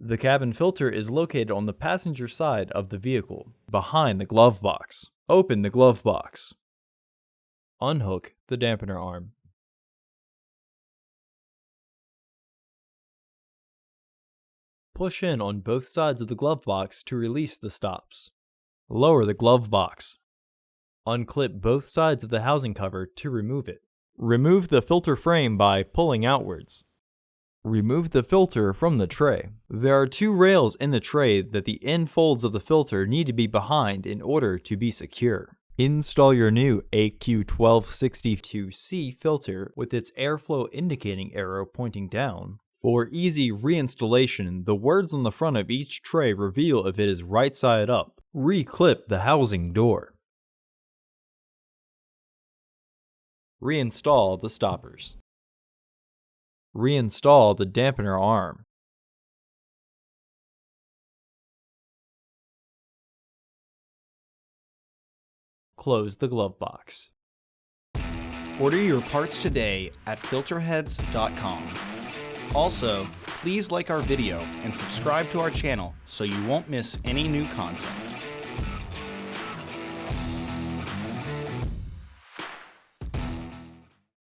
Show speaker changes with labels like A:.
A: The cabin filter is located on the passenger side of the vehicle, behind the glove box. Open the glove box. Unhook the dampener arm. Push in on both sides of the glove box to release the stops. Lower the glove box. Unclip both sides of the housing cover to remove it. Remove the filter frame by pulling outwards. Remove the filter from the tray. There are two rails in the tray that the end folds of the filter need to be behind in order to be secure. Install your new AQ1262C filter with its airflow indicating arrow pointing down. For easy reinstallation, the words on the front of each tray reveal if it is right side up. Reclip the housing door. Reinstall the stoppers. Reinstall the dampener arm. Close the glove box.
B: Order your parts today at filterheads.com. Also, please like our video and subscribe to our channel so you won't miss any new content.